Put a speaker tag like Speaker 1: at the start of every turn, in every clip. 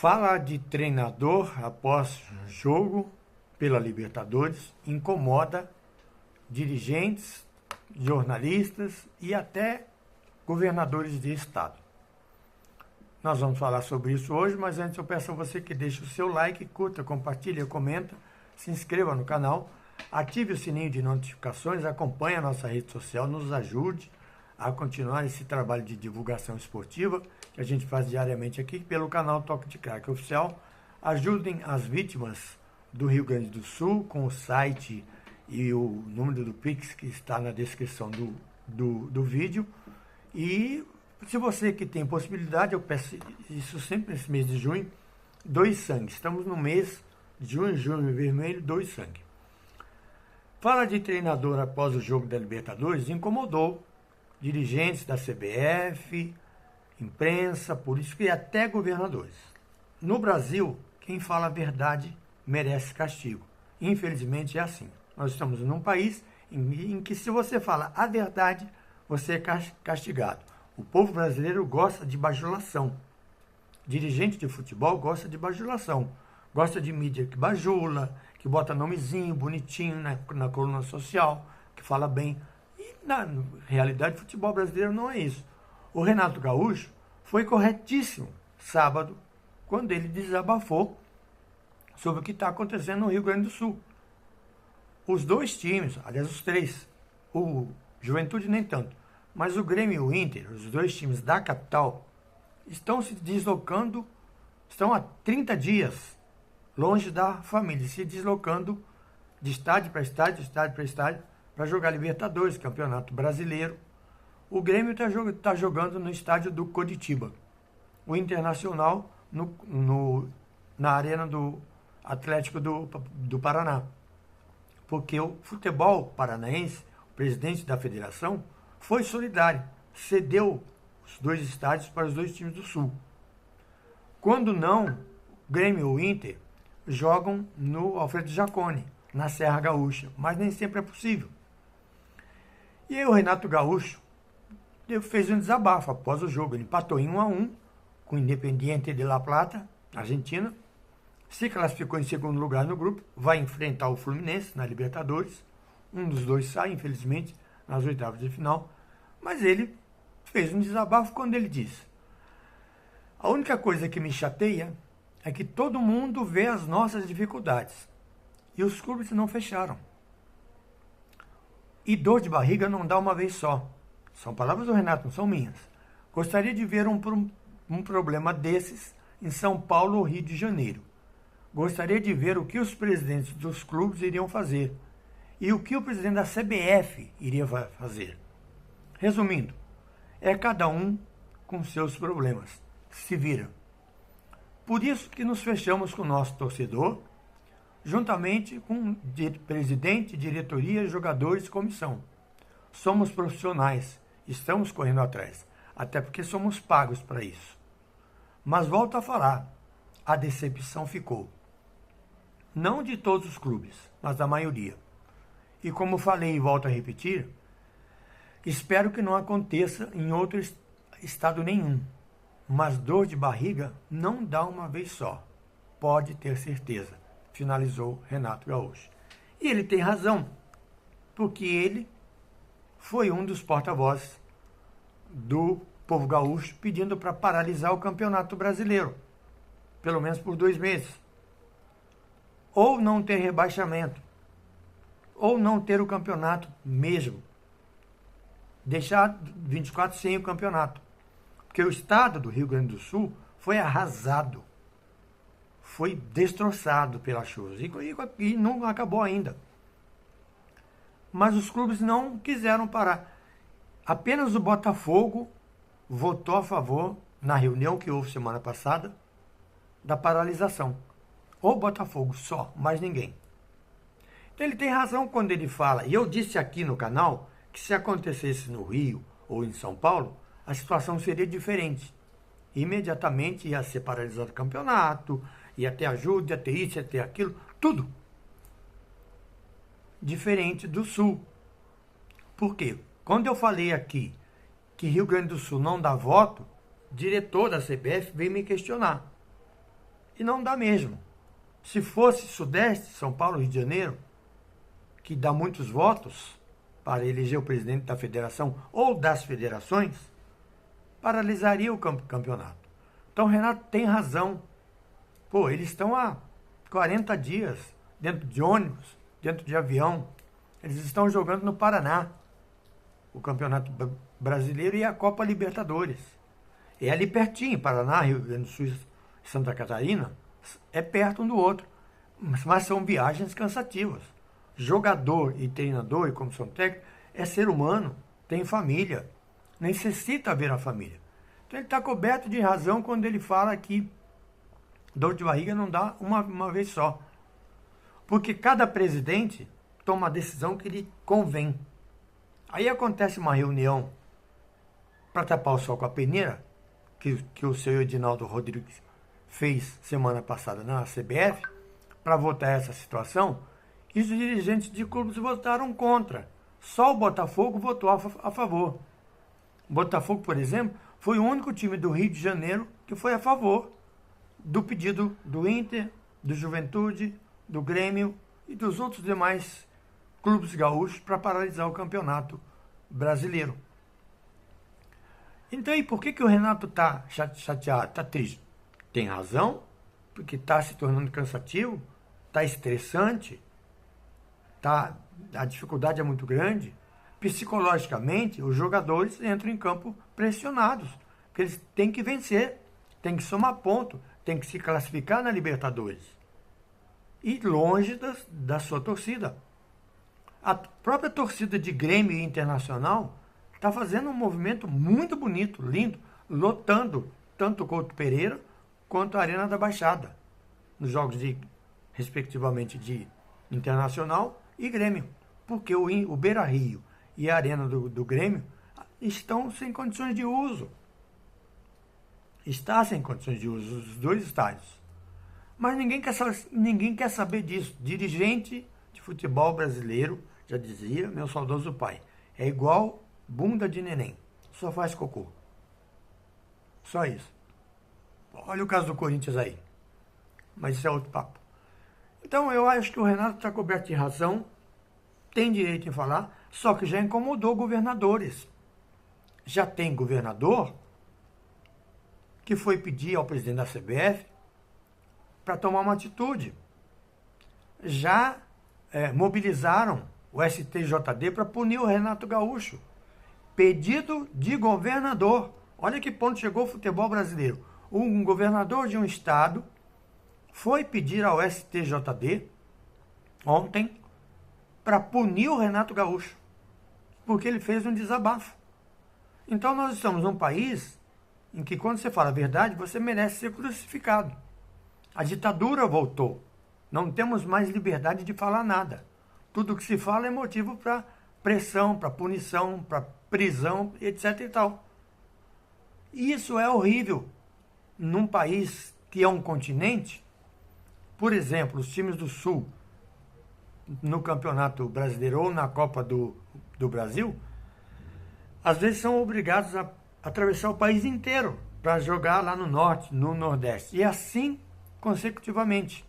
Speaker 1: Fala de treinador após jogo pela Libertadores incomoda dirigentes, jornalistas e até governadores de estado. Nós vamos falar sobre isso hoje, mas antes eu peço a você que deixe o seu like, curta, compartilhe, comenta, se inscreva no canal, ative o sininho de notificações, acompanhe a nossa rede social, nos ajude a continuar esse trabalho de divulgação esportiva que a gente faz diariamente aqui pelo canal Toque de Craque Oficial. Ajudem as vítimas do Rio Grande do Sul com o site e o número do Pix que está na descrição do vídeo. E se você que tem possibilidade, eu peço isso sempre nesse mês de junho, doe sangue. Estamos no mês de junho vermelho, doe sangue. Fala de treinador após o jogo da Libertadores incomodou dirigentes da CBF, imprensa, políticos e até governadores. No Brasil, quem fala a verdade merece castigo. Infelizmente é assim. Nós estamos num país em que se você fala a verdade, você é castigado. O povo brasileiro gosta de bajulação. Dirigente de futebol gosta de bajulação. Gosta de mídia que bajula, que bota nomezinho bonitinho na coluna social, que fala bem. E na realidade, o futebol brasileiro não é isso. O Renato Gaúcho foi corretíssimo sábado, quando ele desabafou sobre o que está acontecendo no Rio Grande do Sul. Os dois times, aliás, os três, o Juventude nem tanto, mas o Grêmio e o Inter, os dois times da capital, estão se deslocando, estão há 30 dias longe da família, se deslocando de estádio para estádio, para jogar Libertadores, Campeonato Brasileiro. O Grêmio está jogando no estádio do Coritiba. O Internacional na arena do Atlético do Paraná. Porque o futebol paranaense, o presidente da federação, foi solidário. Cedeu os dois estádios para os dois times do Sul. Quando não, o Grêmio e o Inter jogam no Alfredo Jaconi, na Serra Gaúcha. Mas nem sempre é possível. E aí o Renato Gaúcho fez um desabafo após o jogo. Ele empatou em 1-1 com o Independiente de La Plata, Argentina. Se classificou em segundo lugar no grupo. Vai enfrentar o Fluminense na Libertadores. Um dos dois sai, infelizmente, nas oitavas de final. Mas ele fez um desabafo quando ele disse: a única coisa que me chateia é que todo mundo vê as nossas dificuldades. E os clubes não fecharam. E dor de barriga não dá uma vez só. São palavras do Renato, não são minhas. Gostaria de ver um problema desses em São Paulo ou Rio de Janeiro. Gostaria de ver o que os presidentes dos clubes iriam fazer e o que o presidente da CBF iria fazer. Resumindo, é cada um com seus problemas. Se vira. Por isso que nos fechamos com o nosso torcedor, juntamente com presidente, diretoria, jogadores e comissão. Somos profissionais, estamos correndo atrás, até porque somos pagos para isso. Mas volto a falar, a decepção ficou. Não de todos os clubes, mas da maioria. E como falei e volto a repetir, espero que não aconteça em outro estado nenhum. Mas dor de barriga não dá uma vez só, pode ter certeza, finalizou Renato Gaúcho. E ele tem razão, porque ele foi um dos porta-vozes do povo gaúcho pedindo para paralisar o Campeonato Brasileiro, pelo menos por 2 meses. Ou não ter rebaixamento, ou não ter o campeonato mesmo. Deixar 24 sem o campeonato. Porque o estado do Rio Grande do Sul foi arrasado, foi destroçado pelas chuvas e não acabou ainda. Mas os clubes não quiseram parar. Apenas o Botafogo votou a favor, na reunião que houve semana passada, da paralisação. O Botafogo só, mais ninguém. Então ele tem razão quando ele fala, e eu disse aqui no canal, que se acontecesse no Rio ou em São Paulo, a situação seria diferente. Imediatamente ia ser paralisado o campeonato, ia ter ajuda, ia ter isso, ia ter aquilo, tudo. Diferente do Sul. Por quê? Quando eu falei aqui que Rio Grande do Sul não dá voto, diretor da CBF veio me questionar. E não dá mesmo. Se fosse Sudeste, São Paulo, Rio de Janeiro, que dá muitos votos para eleger o presidente da federação ou das federações, paralisaria o campeonato. Então o Renato tem razão. Pô, eles estão há 40 dias dentro de ônibus, dentro de avião. Eles estão jogando no Paraná o Campeonato Brasileiro e a Copa Libertadores. É ali pertinho, Paraná, Rio Grande do Sul e Santa Catarina, é perto um do outro. Mas são viagens cansativas. Jogador e treinador e comissão técnica é ser humano, tem família, necessita ver a família. Então ele está coberto de razão quando ele fala que dor de barriga não dá uma vez só. Porque cada presidente toma a decisão que lhe convém. Aí acontece uma reunião para tapar o sol com a peneira, que o seu Edinaldo Rodrigues fez semana passada na CBF, para votar essa situação, e os dirigentes de clubes votaram contra. Só o Botafogo votou a favor. O Botafogo, por exemplo, foi o único time do Rio de Janeiro que foi a favor do pedido do Inter, do Juventude, do Grêmio e dos outros demais clubes gaúchos para paralisar o campeonato brasileiro. Então, e por que o Renato está chateado, está triste? Tem razão, porque está se tornando cansativo, está estressante, a dificuldade é muito grande. Psicologicamente, os jogadores entram em campo pressionados, porque eles têm que vencer, têm que somar ponto, têm que se classificar na Libertadores. E longe da sua torcida. A própria torcida de Grêmio e Internacional está fazendo um movimento muito bonito, lindo, lotando tanto o Couto Pereira quanto a Arena da Baixada, nos jogos respectivamente de Internacional e Grêmio, porque o Beira-Rio e a Arena do Grêmio estão sem condições de uso. Está sem condições de uso, os dois estádios. Mas ninguém quer saber disso. Dirigente de futebol brasileiro, já dizia meu saudoso pai, é igual bunda de neném, só faz cocô. Só isso. Olha o caso do Corinthians aí. Mas isso é outro papo. Então eu acho que o Renato está coberto de razão, tem direito em falar, só que já incomodou governadores. Já tem governador que foi pedir ao presidente da CBF para tomar uma atitude. Já mobilizaram o STJD para punir o Renato Gaúcho. Pedido de governador. Olha que ponto chegou o futebol brasileiro. Um governador de um estado foi pedir ao STJD ontem para punir o Renato Gaúcho, porque ele fez um desabafo. Então nós estamos num país em que quando você fala a verdade, você merece ser crucificado. A ditadura voltou. Não temos mais liberdade de falar nada. Tudo que se fala é motivo para pressão, para punição, para prisão, etc e tal. Isso é horrível. Num país que é um continente, por exemplo, os times do Sul, no Campeonato Brasileiro ou na Copa do Brasil, às vezes são obrigados a atravessar o país inteiro para jogar lá no Norte, no Nordeste. E assim consecutivamente.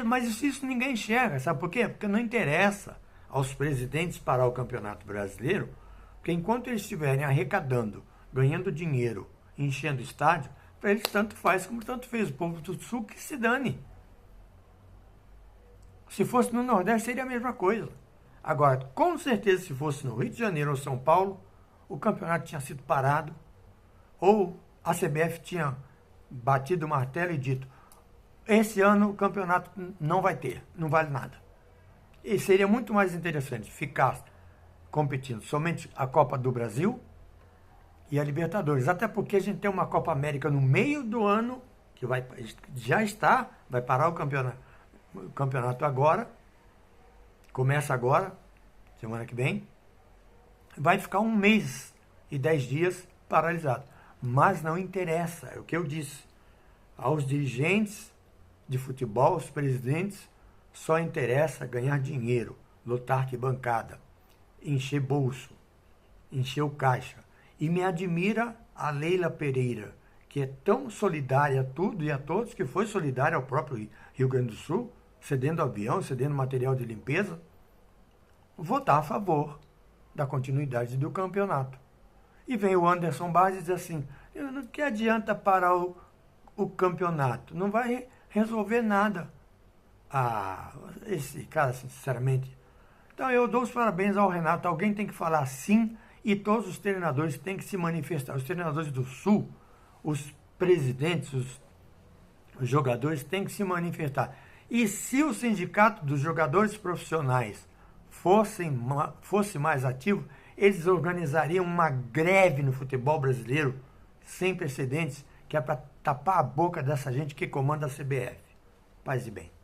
Speaker 1: Mas isso ninguém enxerga, sabe por quê? Porque não interessa aos presidentes parar o Campeonato Brasileiro, porque enquanto eles estiverem arrecadando, ganhando dinheiro, enchendo o estádio, para eles tanto faz como tanto fez. O povo do Sul que se dane. Se fosse no Nordeste seria a mesma coisa. Agora, com certeza, se fosse no Rio de Janeiro ou São Paulo, o campeonato tinha sido parado, ou a CBF tinha batido o martelo e dito: esse ano o campeonato não vai ter, não vale nada. E seria muito mais interessante ficar competindo somente a Copa do Brasil e a Libertadores, até porque a gente tem uma Copa América no meio do ano, que vai parar o campeonato agora, começa agora, semana que vem, vai ficar 1 mês e 10 dias paralisado. Mas não interessa, é o que eu disse. Aos dirigentes de futebol, aos presidentes, só interessa ganhar dinheiro, lotar arquibancada, encher bolso, encher o caixa. E me admira a Leila Pereira, que é tão solidária a tudo e a todos, que foi solidária ao próprio Rio Grande do Sul, cedendo avião, cedendo material de limpeza, votar a favor da continuidade do campeonato. E vem o Anderson Barros e diz assim, que adianta parar o campeonato? Não vai resolver nada. Esse cara, sinceramente. Então eu dou os parabéns ao Renato. Alguém tem que falar sim e todos os treinadores têm que se manifestar. Os treinadores do Sul, os presidentes, os jogadores têm que se manifestar. E se o sindicato dos jogadores profissionais fosse mais ativo, eles organizariam uma greve no futebol brasileiro sem precedentes, que é para tapar a boca dessa gente que comanda a CBF. Paz e bem.